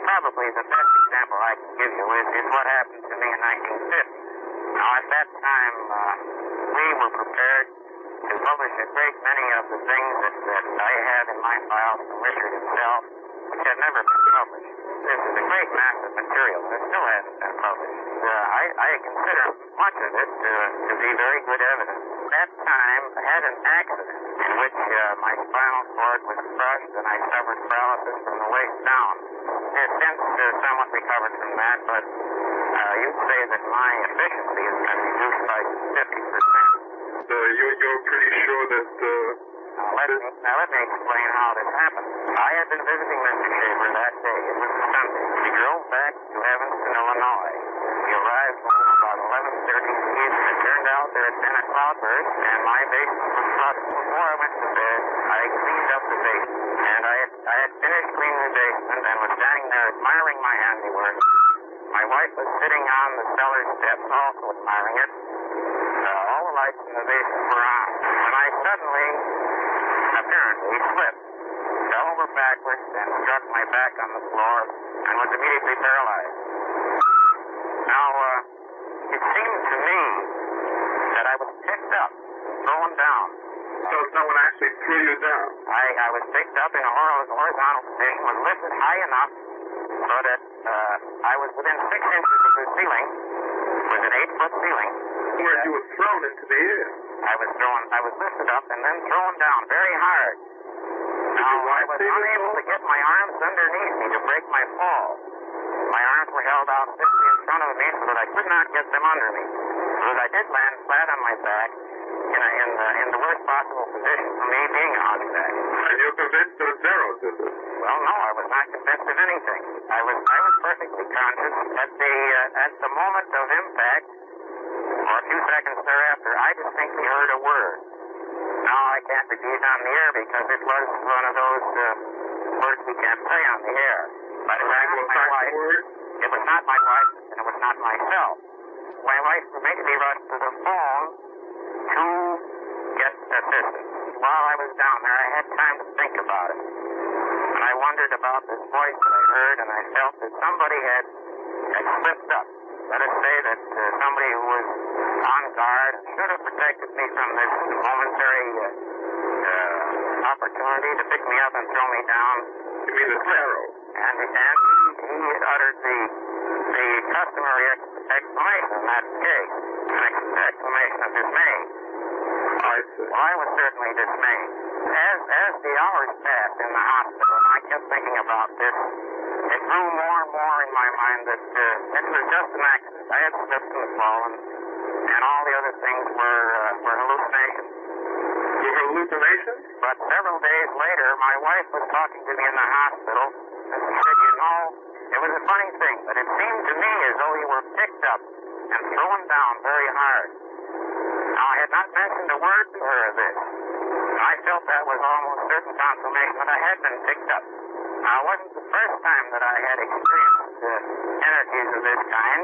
A: probably the best example I can give you is what happened to me in 1950. Now, at that time, we were prepared to publish a great many of the things that I had in my files from Richard himself, which had never been published. This is a great mass of material that still hasn't been published. I consider much of it to be very good evidence. At that time, I had an accident in which my spinal cord was crushed and I suffered paralysis from the waist down. I've since somewhat recovered from that, but you'd say that my efficiency has been reduced by 50%.
D: So you're pretty sure that...
A: Let me explain how this happened. I had been visiting Mr. Shaver that day. It was a Sunday. We drove back to Evanston, Illinois. We arrived home about 11:30 p.m. It turned out there had been a cloudburst, and my basement was flooded. Before I went to bed, I cleaned up the basement, and I had finished cleaning the basement and was standing there admiring my handiwork. My wife was sitting on the cellar steps, also admiring it. All the lights in the basement were on. When I suddenly, apparently, slipped, fell over backwards, and struck my back on the floor, and was immediately paralyzed. Now, it seemed to me that I was picked up, thrown down.
D: So someone actually threw you down?
A: I was picked up in a horizontal position, was lifted high enough so that I was within 6 inches of the ceiling, with an 8-foot ceiling.
D: Where you were thrown into the air?
A: I was lifted up and then thrown down very hard. Now, I was unable to get my arms underneath me to break my fall. My arms were held out 50 in front of me so that I could not get them under me. So that I did land flat on my back in the worst possible position for me being a hunchback.
D: And you're convinced of zeros, is it?
A: Well, no, I was not convinced of anything. I was perfectly conscious. At the moment of impact, or a few seconds thereafter, I distinctly heard a word. Now, I can't repeat it on the air because it was one of those words we can't say on the air. But it was not my wife. It was not my wife, and it was not myself. My wife immediately rushed to the phone to get assistance. While I was down there, I had time to think about it. And I wondered about this voice that I heard, and I felt that somebody had slipped up. Let us say that somebody who was on guard should have protected me from this momentary opportunity to pick me up and throw me down.
D: You mean the Pharaoh?
A: And he uttered the customary exclamation in that case, an exclamation of dismay. Well, I was certainly dismayed. As the hours passed in the hospital, and I kept thinking about this, it grew more and more in my mind that it was just an accident. I had slipped and fallen, and all the other things were hallucinations.
D: Were hallucinations?
A: But several days later, my wife was talking to me in the hospital, and she said, you know, it was a funny thing, but it seemed to me as though you were picked up and thrown down very hard. Now, I had not mentioned a word to her of this. I felt that was almost certain confirmation that I had been picked up. Now, it wasn't the first time that I had experienced energies of this kind.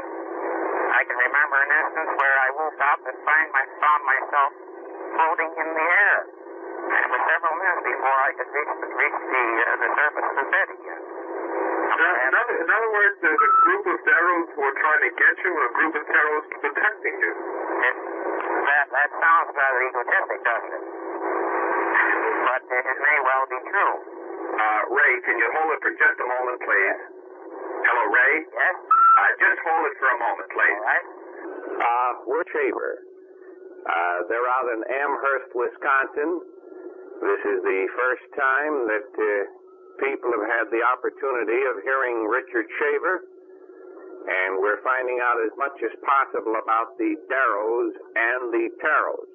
A: I can remember an instance where I woke up and found myself floating in the air. And it was several minutes before I could reach the surface of the bed again.
D: In other words, there's a group of deros who are trying to get you and a group of deros protecting you.
A: That sounds rather egotistic, doesn't it? But it may well be true.
D: Ray, can you hold it for just a moment, please? Hello, Ray?
A: Yes?
D: Just hold it for a moment, please.
A: All right.
B: We're Chaber. They're out in Amherst, Wisconsin. This is the first time that people have had the opportunity of hearing Richard Shaver, and we're finding out as much as possible about the deros and the teros.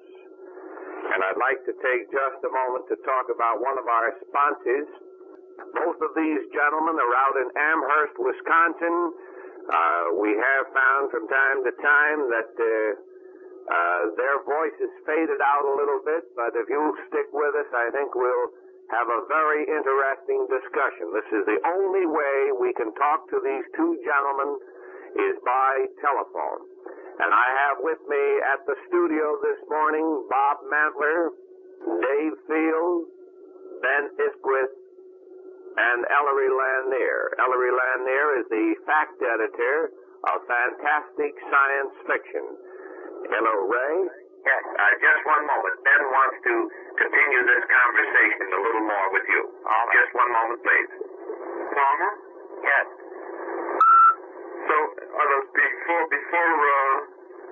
B: And I'd like to take just a moment to talk about one of our sponsors. Both of these gentlemen are out in Amherst, Wisconsin. We have found from time to time that their voices faded out a little bit, but if you stick with us, I think we'll have a very interesting discussion. This is the only way we can talk to these two gentlemen is by telephone. And I have with me at the studio this morning Bob Mantler, Dave Field, Ben Isquith, and Ellery Lanier. Ellery Lanier is the fact editor of Fantastic Science Fiction. Hello, Ray.
A: Yes, just one moment. Ben wants to continue this conversation a little more with you. Just one moment, please.
D: Palmer?
A: Yes.
D: So, before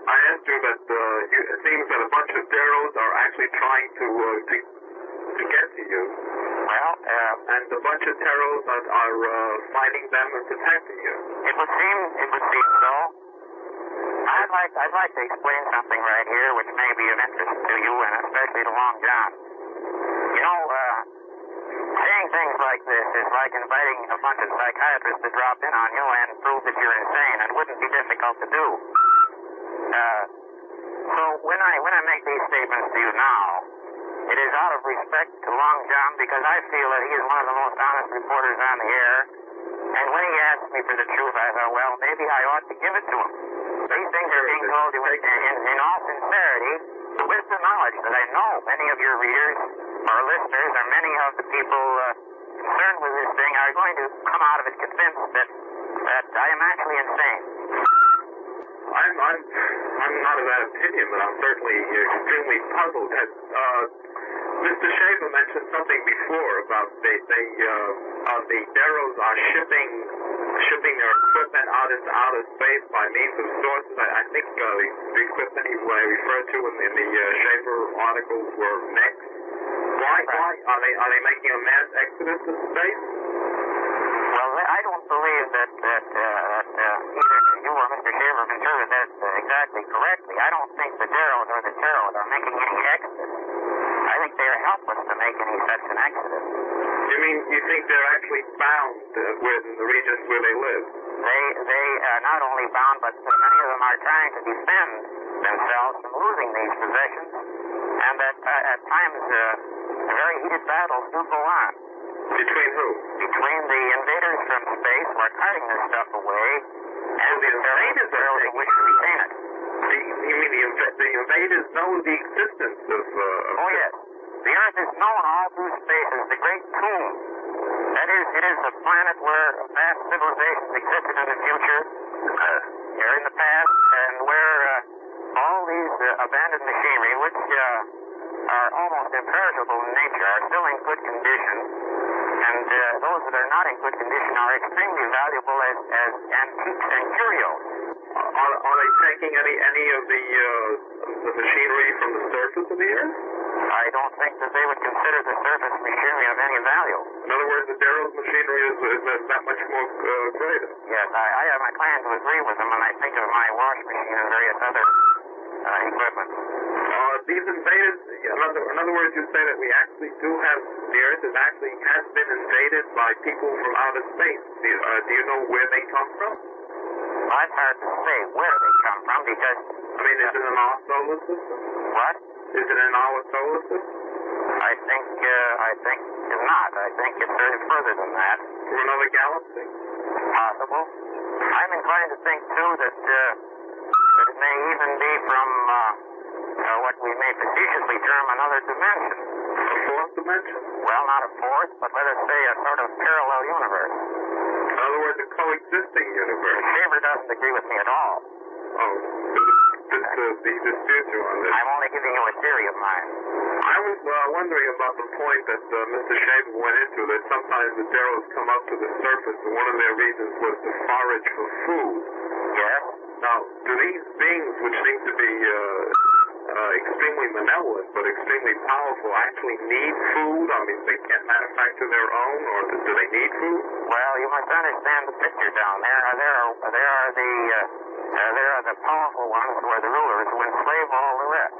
D: I asked you that it seems that a bunch of deros are actually trying to get to you.
A: Well,
D: and a bunch of teros are fighting them and protecting you.
A: it would seem so. I'd like to explain something right here which may be of interest to you and especially to LongJohn. You know, saying things like this is like inviting a bunch of psychiatrists to drop in on you and prove that you're insane. It wouldn't be difficult to do. So when I make these statements to you now, it is out of respect to LongJohn because I feel that he is one of the most honest reporters on the air. And when he asked me for the truth, I thought, well, maybe I ought to give it to him. These things are being told you in all sincerity, with the knowledge that I know many of your readers or listeners or many of the people concerned with this thing are going to come out of it convinced that I am actually insane.
D: I'm not of that opinion, but I'm certainly extremely puzzled. Mr. Shaver mentioned something before about the deros are shipping their equipment out into outer space by means of sources. I think the equipment he referred to in the Shaver articles were mechs. Why are they making a mass exodus to space?
A: Well, I don't believe that either you or Mr. Shaver have interpreted that exactly correctly. I don't think the deros or the teros are making any exodus. I think they are helpless to make any such an exodus.
D: You mean you think they're actually bound in the regions where they live?
A: They are not only bound, but many of them are trying to defend themselves from losing these possessions, and that at times very heated battles do go on.
D: Between who?
A: Between the invaders from space who are carting this stuff away, and the invaders who wish to retain it.
D: You mean the invaders know the existence of...
A: Oh, yes. The Earth is known all through space as the Great Tomb. That is, it is a planet where vast civilizations existed in the future, or in the past, and where all these abandoned machinery, which are almost imperishable in nature, are still in good condition, and those that are not in good condition are extremely valuable as antiques and curios.
D: Are they taking any of the machinery from the surface of the Earth?
A: I don't think that they would consider the surface machinery of any value.
D: In other words, the deros machinery is that much more greater.
A: Yes, I am inclined to agree with them when I think of my wash machine and various other equipment.
D: These invaders, in other words, you say that we actually do have, the Earth has been invaded by people from outer space. Do you know where they come from?
A: Well, it's hard to say where they come from because...
D: I mean, is it in our solar system?
A: What?
D: Is it in our solar system?
A: I think it's not. I think it's very further than that.
D: From another galaxy?
A: Possible. I'm inclined to think, too, that it may even be from what we may facetiously term another dimension.
D: A fourth dimension?
A: Well, not a fourth, but let us say a sort of parallel universe.
D: In other words, a coexisting universe.
A: Shaver doesn't agree with me at all.
D: Oh, the dispute you on this.
A: I'm only giving you a theory of mine.
D: I was wondering about the point that Mr. Shaver went into, that sometimes the deros come up to the surface, and one of their reasons was to forage for food.
A: Yes?
D: Now, do these beings, which seem to be extremely malevolent but extremely powerful, actually need food? I mean, they can't manufacture their own, or do they need food?
A: Well, you must understand the picture down there. There are the powerful ones who are the rulers who enslave all the rest.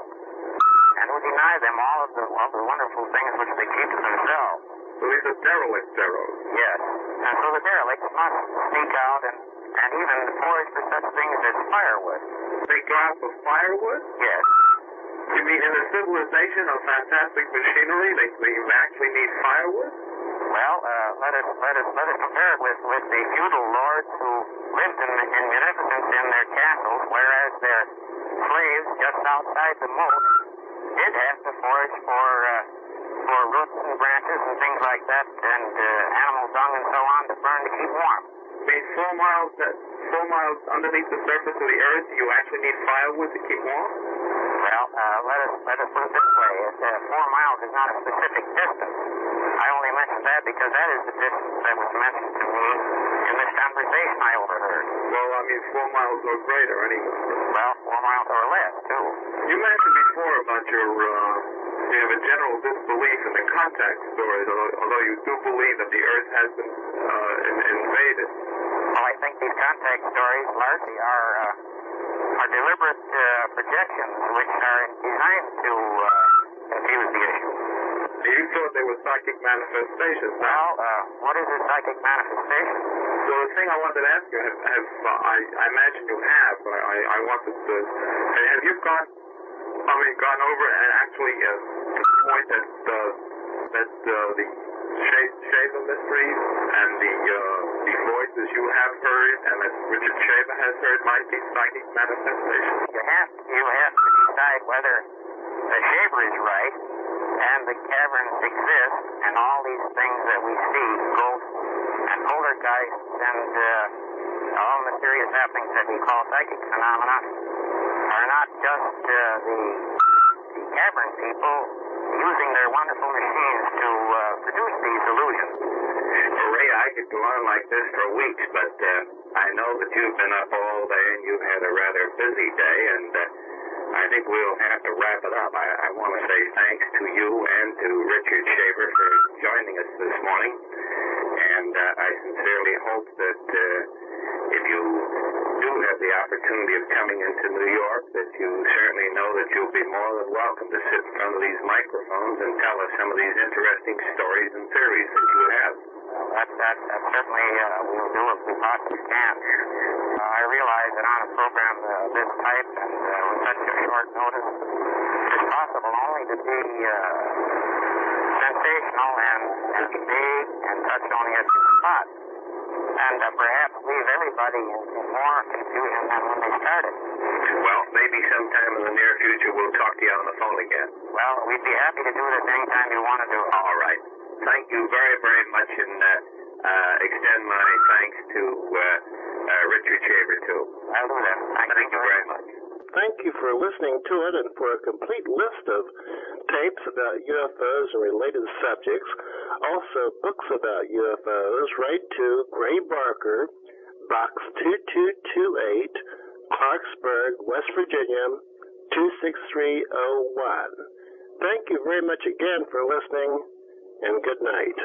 A: And who deny them all of the wonderful things which they keep to themselves.
D: So these are derelict deros.
A: Yes. And so the derelicts must sneak out and even forage for such things as firewood.
D: They go out for firewood?
A: Yes.
D: You mean in the civilization of fantastic machinery, they actually need firewood?
A: Well, let us compare it with the feudal lords who lived in munificence in their castles, whereas their slaves just outside the moat did have to forage for roots and branches and things like that, and animal dung and so on to burn to keep warm.
D: I mean, 4 miles underneath the surface of the earth, you actually need firewood to keep warm?
A: Well, let us put it this way. 4 miles is not a specific distance. I only mentioned that because that is the distance that was mentioned to me in this conversation I overheard.
D: Well, I mean 4 miles or greater, anyway.
A: Well, 4 miles or less, too.
D: You mentioned before about your you have a general disbelief in the contact stories, although you do believe that the Earth has been invaded.
A: Well, I think these contact stories largely are deliberate projections which are designed to confuse the issue.
D: You thought they were psychic manifestations.
A: Well, what is a psychic manifestation?
D: So the thing I wanted to ask you, I imagine you have, but I wanted to, have you gone over and actually point that the Shaver mysteries and the voices you have heard and that Richard Shaver has heard might be psychic manifestations?
A: You have to decide whether the Shaver is right and the caverns exist and all these things that we see, ghosts and poltergeists and all mysterious happenings that we call psychic phenomena, are not just the cavern people using their wonderful machines to produce these illusions.
B: Well, Ray, I could go on like this for weeks, but I know that you've been up all day and you've had a rather busy day, and I think we'll have to wrap it up. I want to say thanks to you and to Richard Shaver for joining us this morning, and I sincerely hope that if you do have the opportunity of coming into New York, that you certainly know that you'll be more than welcome to sit in front of these microphones and tell us some of these interesting stories and theories that you have.
A: That certainly we'll do if we possibly can. I realize that on a program this type and with such a short notice, it's possible only to be sensational and big and touch only a few spots, and perhaps leave everybody in more confusion than when they started.
B: Well, maybe sometime in the near future we'll talk to you on the phone again.
A: Well, we'd be happy to do it anytime you want to do it.
B: All right. Thank you very, very much, and extend my thanks to Richard Shaver, too.
A: I'll do that.
B: Thank you very much.
E: Thank you for listening to it, and for a complete list of tapes about UFOs and related subjects, also books about UFOs, write to Gray Barker, Box 2228, Clarksburg, West Virginia, 26301. Thank you very much again for listening, and good night.